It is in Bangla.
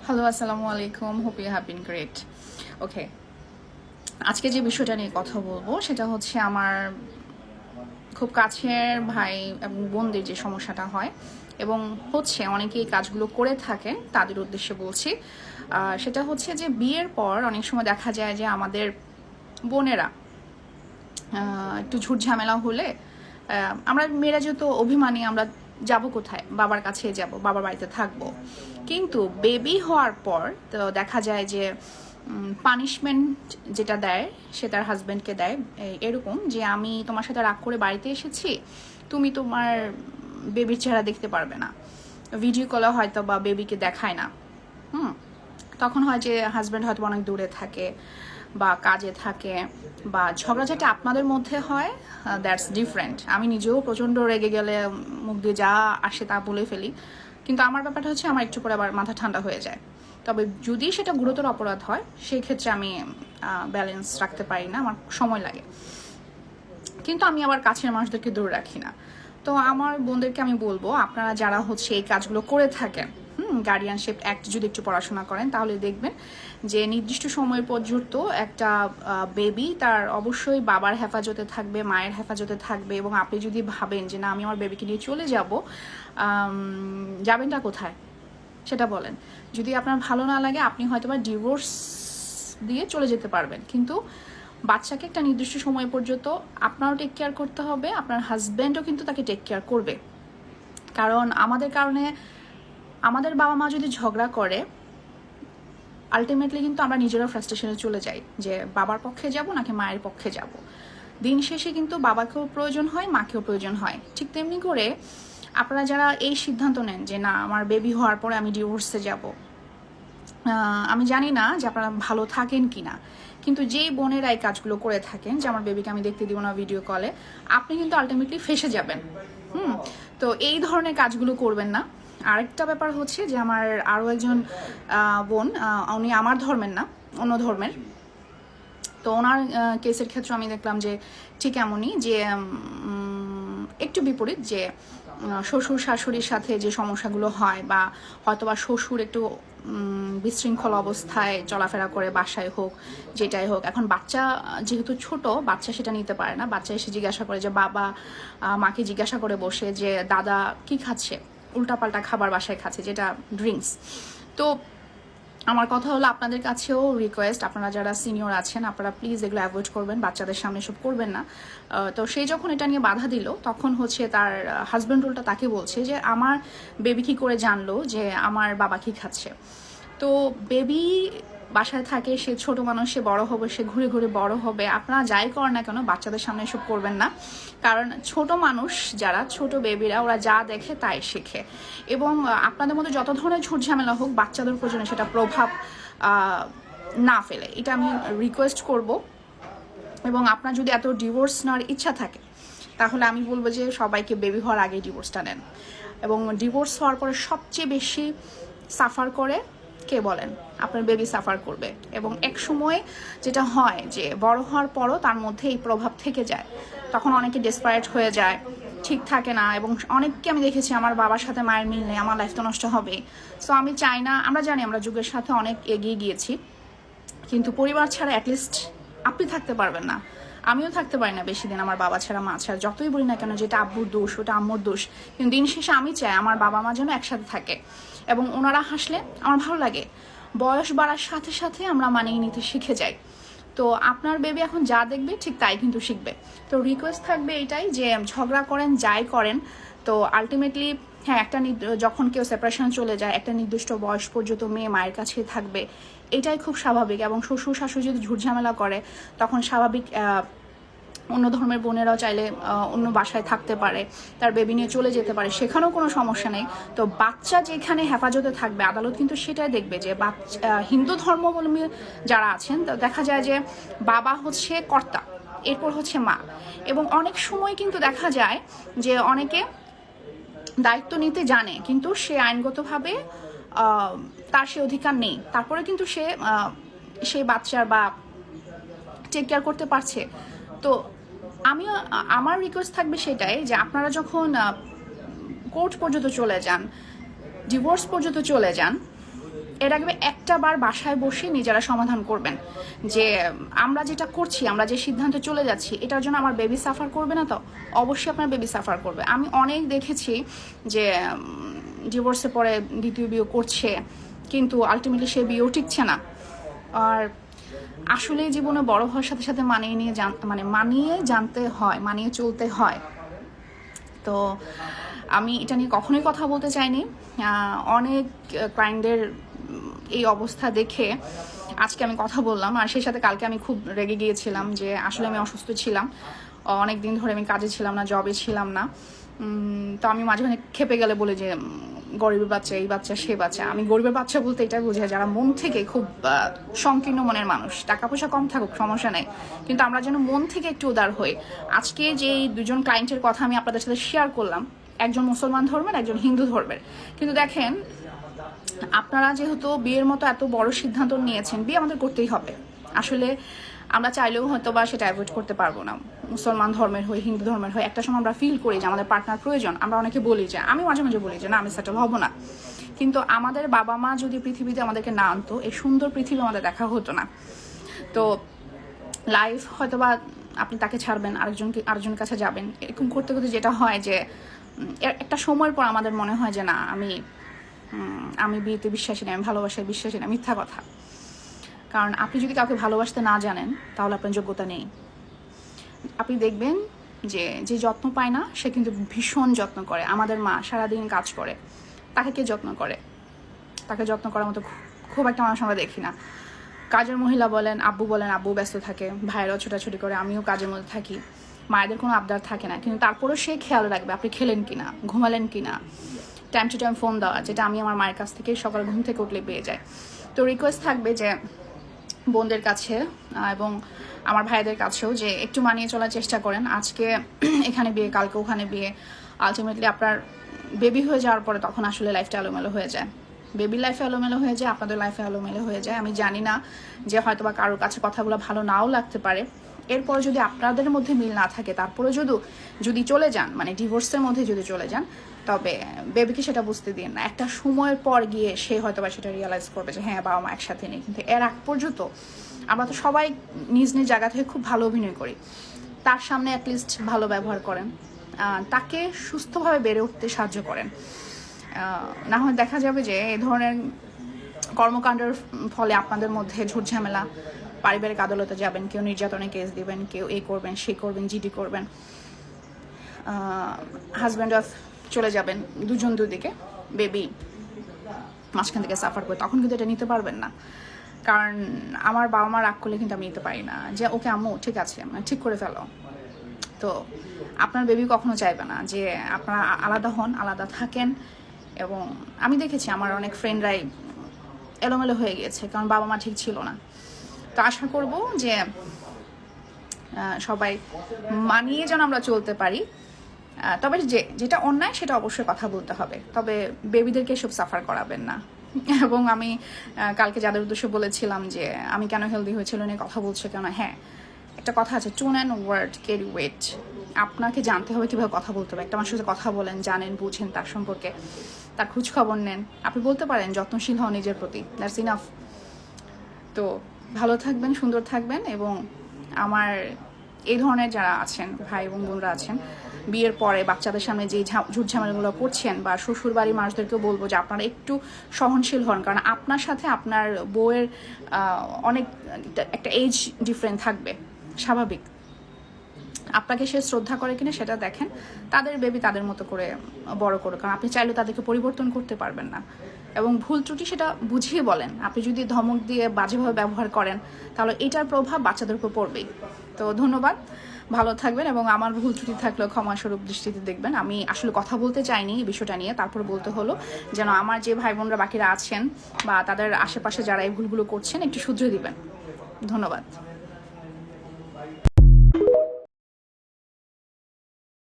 হ্যালো, আসসালামু আলাইকুম। Hope you have been great. Okay, আজকে যে বিষয়টা নিয়ে কথা বলবো সেটা হচ্ছে আমার খুব কাছের ভাই এবং বোনদের যে সমস্যাটা হয় এবং হচ্ছে অনেকেই এই কাজগুলো করে থাকেন, তাদের উদ্দেশ্যে বলছি। সেটা হচ্ছে যে বিয়ের পর অনেক সময় দেখা যায় যে আমাদের বোনেরা একটু ঝুট ঝামেলা হলে আমরা মেয়েরা যেহেতু অভিমানী, আমরা যাব কোথায়, বাবার কাছে যাব, বাবার বাড়িতে থাকবো। কিন্তু বেবি হওয়ার পর তো দেখা যায় যে পানিশমেন্ট যেটা দেয় সে তার হাজব্যান্ডকে দেয় এরকম যে আমি তোমার সাথে রাগ করে বাড়িতে এসেছি, তুমি তোমার বেবির চেহারা দেখতে পারবে না, ভিডিও কলে হয়তো বা বেবিকে দেখায় না। তখন হয় যে হাজব্যান্ড হয়তো অনেক দূরে থাকে বা কাজে থাকে বা ঝগড়াঝাটি আপনাদের মধ্যে হয়, দ্যাটস ডিফারেন্ট। আমি নিজেও প্রচণ্ড রেগে গেলে মুখ দিয়ে যা আসে তা বলে ফেলি, কিন্তু আমার ব্যাপারটা হচ্ছে আমার একটু পরে আবার মাথা ঠান্ডা হয়ে যায়। তবে যদি সেটা গুরুতর অপরাধ হয় সেই ক্ষেত্রে আমি ব্যালেন্স রাখতে পারি না, আমার সময় লাগে। কিন্তু আমি আবার কাছের মানুষদেরকে দূরে রাখি না। তো আমার বোনদেরকে আমি বলবো, আপনারা যারা হচ্ছে এই কাজগুলো করে থাকেন, গার্ডিয়ানশিপ অ্যাক্ট যদি একটু পড়াশোনা করেন তাহলে দেখবেন যে নির্দিষ্ট সময় পর্যন্ত একটা বেবি তার অবশ্যই বাবার হেফাজতে থাকবে, মায়ের হেফাজতে থাকবে। এবং আপনি যদি ভাবেন যে না আমি আমার বেবিকে নিয়ে চলে যাব, যাবেনটা কোথায় সেটা বলেন। যদি আপনার ভালো না লাগে আপনি হয়তো বা ডিভোর্স দিয়ে চলে যেতে পারবেন, কিন্তু বাচ্চাকে একটা নির্দিষ্ট সময় পর্যন্ত আপনারও টেক কেয়ার করতে হবে, আপনার হাজব্যান্ডও কিন্তু তাকে টেক কেয়ার করবে। কারণ আমাদের কারণে আমাদের বাবা মা যদি ঝগড়া করে, আলটিমেটলি কিন্তু আমরা নিজেরা ফ্রাস্ট্রেশনে চলে যাই যে বাবার পক্ষে যাব নাকি মায়ের পক্ষে যাব। দিন শেষে কিন্তু বাবাকেও প্রয়োজন হয়, মাকেও প্রয়োজন হয়। ঠিক তেমনি করে আপনারা যারা এই সিদ্ধান্ত নেন যে না আমার বেবি হওয়ার পরে আমি ডিভোর্সে যাব, আমি জানি না যে আপনারা ভালো থাকেন কি না, কিন্তু যেই বোনেরা এই কাজগুলো করে থাকেন যে আমার বেবিকে আমি দেখতে দিব না ভিডিও কলে, আপনি কিন্তু আলটিমেটলি ফেসে যাবেন। তো এই ধরনের কাজগুলো করবেন না। আরেকটা ব্যাপার হচ্ছে যে আমার আরও একজন বোন, উনি আমার ধর্মের না, অন্য ধর্মের। তো ওনার কেসের ক্ষেত্রে আমি দেখলাম যে ঠিক এমনই, যে একটু বিপরীত, যে শ্বশুর শাশুড়ির সাথে যে সমস্যাগুলো হয় বা হয়তোবা শ্বশুর একটু বিশৃঙ্খল অবস্থায় চলাফেরা করে, বাসায় হোক যেটাই হোক। এখন বাচ্চা যেহেতু ছোট, বাচ্চা সেটা নিতে পারে না। বাচ্চা এসে জিজ্ঞাসা করে যে বাবা, মাকে জিজ্ঞাসা করে বসে যে দাদা কি খাচ্ছে, উল্টাপাল্টা খাবার বাসায় খাচ্ছে, যেটা ড্রিঙ্কস। তো আমার কথা হলো আপনাদের কাছেও রিকোয়েস্ট, আপনারা যারা সিনিয়র আছেন আপনারা প্লিজ এগুলো অ্যাভয়েড করবেন, বাচ্চাদের সামনে সব করবেন না। তো সেই যখন এটা নিয়ে বাধা দিল তখন হচ্ছে তার হাজব্যান্ড উল্টা তাকে বলছে যে আমার বেবি কি করে জানলো যে আমার বাবা কি খাচ্ছে। তো বেবি বাসায় থাকে, সে ছোট মানুষ, সে বড় হবে, সে ঘুরে ঘুরে বড় হবে। আপনারা যাই করেন না কেন বাচ্চাদের সামনে এসব করবেন না, কারণ ছোট মানুষ যারা, ছোট বেবিরা, ওরা যা দেখে তাই শেখে। এবং আপনাদের মধ্যে যত ধরনের ঝুট ঝামেলা হোক, বাচ্চাদের উপর যেন সেটা প্রভাব না ফেলে, এটা আমি রিকোয়েস্ট করব। এবং আপনার যদি এত ডিভোর্স নেওয়ার ইচ্ছা থাকে তাহলে আমি বলবো যে সবাইকে বেবি হওয়ার আগেই ডিভোর্সটা নেন। এবং ডিভোর্স হওয়ার পরে সবচেয়ে বেশি সাফার করে কে বলেন? আপনার বেবি সাফার করবে। এবং এক সময় যেটা হয় যে বড় হওয়ার পরও তার মধ্যে এই প্রভাব থেকে যায়, তখন অনেকে ডেসপারেট হয়ে যায়, ঠিক থাকে না। এবং অনেককে আমি দেখেছি আমার বাবার সাথে মায়ের মিল নেই, আমার লাইফ তো নষ্ট হবে। সো আমি চাই না, আমরা জানি আমরা যুগের সাথে অনেক এগিয়ে গিয়েছি, কিন্তু পরিবার ছাড়া অ্যাটলিস্ট আপনি থাকতে পারবেন না, আমিও থাকতে পারি না বেশি দিন আমার বাবা ছাড়া, মা ছাড়া। যতই বলি না কেন যেটা আব্বুর দোষ, ওটা আম্মুর দোষ, কিন্তু দিন শেষে আমি চাই আমার বাবা মা যেন একসাথে থাকে এবং ওনারা হাসলে আমার ভালো লাগে। বয়স বাড়ার সাথে সাথে আমরা মানিয়ে নিতে শিখে যাই। তো আপনার বেবি এখন যা দেখবে ঠিক তাই কিন্তু শিখবে। তো রিকোয়েস্ট থাকবে এটাই যে ঝগড়া করেন যাই করেন, তো আলটিমেটলি হ্যাঁ একটা যখন কেউ সেপারেশন চলে যায় একটা নির্দিষ্ট বয়স পর্যন্ত মেয়ে মায়ের কাছে থাকবে, এটাই খুব স্বাভাবিক। এবং শ্বশুর শাশুড়ি যদি ঝুটঝামেলা করে তখন স্বাভাবিক অন্য ধর্মের বোনেরাও চাইলে অন্য বাসায় থাকতে পারে, তার বেবি নিয়ে চলে যেতে পারে, সেখানেও কোনো সমস্যা নেই। তো বাচ্চা যেখানে হেফাজতে থাকবে আদালত কিন্তু সেটাই দেখবে যে বাচ্চা, হিন্দু ধর্মাবলম্বী যারা আছেন দেখা যায় যে বাবা হচ্ছে কর্তা, এরপর হচ্ছে মা। এবং অনেক সময় কিন্তু দেখা যায় যে অনেকে দায়িত্ব নিতে জানে কিন্তু সে আইনগতভাবে তার সে অধিকার নেই, তারপরে কিন্তু সে সেই বাচ্চার বা টেক কেয়ার করতে পারছে। তো আমিও, আমার রিকোয়েস্ট থাকবে সেটাই যে আপনারা যখন কোর্ট পর্যন্ত চলে যান, ডিভোর্স পর্যন্ত চলে যান, এর আগে একটা বার বাসায় বসে নিজেরা সমাধান করবেন যে আমরা যেটা করছি, আমরা যে সিদ্ধান্তে চলে যাচ্ছি, এটার জন্য আমার বেবি সাফার করবে না? তো অবশ্যই আপনার বেবি সাফার করবে। আমি অনেক দেখেছি যে ডিভোর্সের পরে দ্বিতীয় বিয়ে করছে, কিন্তু আলটিমেটলি সে বিয়েও টিকছে না। আর আসলে জীবনে বড় হওয়ার সাথে সাথে মানিয়ে জানতে হয়, মানিয়ে চলতে হয়। তো আমি এটা নিয়ে কখনোই কথা বলতে চাইনি। অনেক ক্লায়েন্টদের এই অবস্থা দেখে আজকে আমি কথা বললাম। আর সেই সাথে কালকে আমি খুব রেগে গিয়েছিলাম যে আসলে আমি অসুস্থ ছিলাম, অনেক দিন ধরে আমি কাজে ছিলাম না, জবে ছিলাম না। তো আমি মাঝে মাঝে খেপে গেলে বলে যে গরিবের বাচ্চা, এই বাচ্চা, সে বাচ্চা। আমি গরিবের বাচ্চা বলতে এটা বোঝায় যারা মন থেকে খুব সংকীর্ণ মনের মানুষ, টাকা পয়সা কম থাকুক সমস্যা নেই, কিন্তু আমরা যেন মন থেকে একটু উদার হই। আজকে যে দুজন ক্লায়েন্টের কথা আমি আপনাদের সাথে শেয়ার করলাম, একজন মুসলমান ধর্মের, একজন হিন্দু ধর্মের, কিন্তু দেখেন আপনারা যেহেতু বিয়ের মতো এত বড় সিদ্ধান্ত নিয়েছেন, বিয়ে আমাদের করতেই হবে। আসলে আমরা চাইলেও হয়তো বা সেটা অ্যাভয়েড করতে পারবো না। মুসলমান ধর্মের হয়ে, হিন্দু ধর্মের হয়ে একটা সময় আমরা ফিল করি যে আমাদের পার্টনার প্রয়োজন। আমরা অনেকে বলি যে, আমি মাঝে মাঝে বলি যে না, আমি সেটেল হব না। কিন্তু আমাদের বাবা মা যদি পৃথিবীতে আমাদেরকে না আনতো, এই সুন্দর পৃথিবী আমাদের দেখা হতো না। তো লাইফ হয়তো বা আপনি তাকে ছাড়বেন, আরেকজনের কাছে যাবেন, এরকম করতে করতে যেটা হয় যে একটা সময়ের পর আমাদের মনে হয় যে না, আমি বিয়েতে বিশ্বাসী না, আমি ভালোবাসায় বিশ্বাসী না। মিথ্যা কথা। কারণ আপনি যদি কাউকে ভালোবাসতে না জানেন, তাহলে আপনার যোগ্যতা নেই। আপনি দেখবেন যে যত্ন পায় না, সে কিন্তু ভীষণ যত্ন করে। আমাদের মা সারাদিন কাজ করে, তাকে কে যত্ন করে? তাকে যত্ন করার মতো খুব একটা মানুষ আমরা দেখি না। কাজের মহিলা বলেন, আব্বু বলেন, আব্বু ব্যস্ত থাকে, ভাইয়েরাও ছোটাছুটি করে, আমিও কাজের মধ্যে থাকি, মায়েদের কোনো আবদার থাকে না, কিন্তু তারপরেও সে খেয়াল রাখবে আপনি খেলেন কিনা, ঘুমালেন কিনা, টাইম টু টাইম ফোন দেওয়া, যেটা আমি আমার মায়ের কাছ থেকে সকালে ঘুম থেকে উঠলে পেয়ে যাই। তো রিকোয়েস্ট থাকবে যে বোনদের কাছে এবং আমার ভাইদের কাছেও যে একটু মানিয়ে চলার চেষ্টা করেন। আজকে এখানে বিয়ে, কালকে ওখানে বিয়ে, আলটিমেটলি আপনার বেবি হয়ে যাওয়ার পরে তখন আসলে লাইফটা এলোমেলো হয়ে যায়। বেবির লাইফে এলোমেলো হয়ে যায়, আপনাদের লাইফে এলোমেলো হয়ে যায়। আমি জানি না যে হয়তো বা কারোর কাছে কথাগুলো ভালো নাও লাগতে পারে। এরপরে যদি আপনাদের মধ্যে মিল না থাকে, তারপরে যদি চলে যান, মানে ডিভোর্সের মধ্যে যদি চলে যান, তবে বেবিকে সেটা বুঝতে দিন না। একটা সময়ের পর গিয়ে সে হয়তো বা সেটা রিয়েলাইজ করবে যে হ্যাঁ, বাবা মা একসাথে নেই। কিন্তু এর আগ পর্যন্ত আমরা তো সবাই নিজ নিজ জায়গা থেকে খুব ভালো অভিনয় করি। তার সামনে অ্যাটলিস্ট ভালো ব্যবহার করেন, তাকে সুস্থভাবে বেড়ে উঠতে সাহায্য করেন। না হয় দেখা যাবে যে এই ধরনের কর্মকাণ্ডের ফলে আপনাদের মধ্যে ঝুট ঝামেলা, পারিবারিক আদালতে যাবেন, কেউ নির্যাতনের কেস দিবেন, কেউ এই করবেন, সেই করবেন, জিডি করবেন, হাজব্যান্ড ওয়াইফ চলে যাবেন, দুজন দুদিকে, বেবি মাঝখান থেকে সাফার করে। তখন কিন্তু এটা নিতে পারবেন না। কারণ আমার বাবা মা রাগ করলে কিন্তু আমি নিতে পারি না যে ওকে আম্মু ঠিক আছে, ঠিক করে ফেলো। তো আপনার বেবি কখনো চাইবে না যে আপনারা আলাদা হন, আলাদা থাকেন। এবং আমি দেখেছি আমার অনেক ফ্রেন্ডরাই এলোমেলো হয়ে গিয়েছে, কারণ বাবা মা ঠিক ছিল না। তো আশা করব যে সবাই মানিয়ে যেন আমরা চলতে পারি। তবে যেটা অন্যায় সেটা অবশ্যই কথা বলতে হবে, তবে বেবিদেরকে এসব সাফার করাবেন না। এবং আমি কালকে যাদের উদ্দেশ্যে বলেছিলাম যে আমি কেন হেলদি হয়েছিল নিয়ে কথা বলছে কেন, হ্যাঁ, একটা কথা আছে, tone and word carry weight. আপনাকে জানতে হবে কীভাবে কথা বলতে হবে। একটা মানুষের সাথে কথা বলেন, জানেন, বুঝেন, তার সম্পর্কে তার খোঁজ খবর নেন। আপনি বলতে পারেন যত্নশীল হন নিজের প্রতি, দ্যাটস ইনাফ। তো ভালো থাকবেন, সুন্দর থাকবেন। এবং আমার এই ধরনের যারা আছেন, ভাই এবং বোনরা আছেন, বিয়ের পরে বাচ্চাদের সামনে যে ঝুট ঝামেলাগুলো করছেন, বা শ্বশুর বাড়ির মানুষদেরকেও বলবো যে আপনারা একটু সহনশীল হন। কারণ আপনার সাথে আপনার বউয়ের অনেক একটা এজ ডিফারেন্ট থাকবে, স্বাভাবিক। আপনাকে সে শ্রদ্ধা করে কিনা সেটা দেখেন। তাদের বেবি তাদের মতো করে বড় করো, কারণ আপনি চাইলেও তাদেরকে পরিবর্তন করতে পারবেন না। এবং ভুল ত্রুটি সেটা বুঝিয়ে বলেন। আপনি যদি ধমক দিয়ে বাজেভাবে ব্যবহার করেন, তাহলে এটার প্রভাব বাচ্চাদের উপর পড়বেই। তো ধন্যবাদ, ভালো থাকবেন। এবং আমার ভুল ত্রুটি থাকলেও ক্ষমাস্বরূপ দৃষ্টিতে দেখবেন। আমি আসলে কথা বলতে চাইনি এই বিষয়টা নিয়ে, তারপর বলতে হলো যেন আমার যে ভাই বোনরা বাকিরা আছেন বা তাদের আশেপাশে যারা এই ভুলগুলো করছেন একটু শুধরে দিবেন। ধন্যবাদ।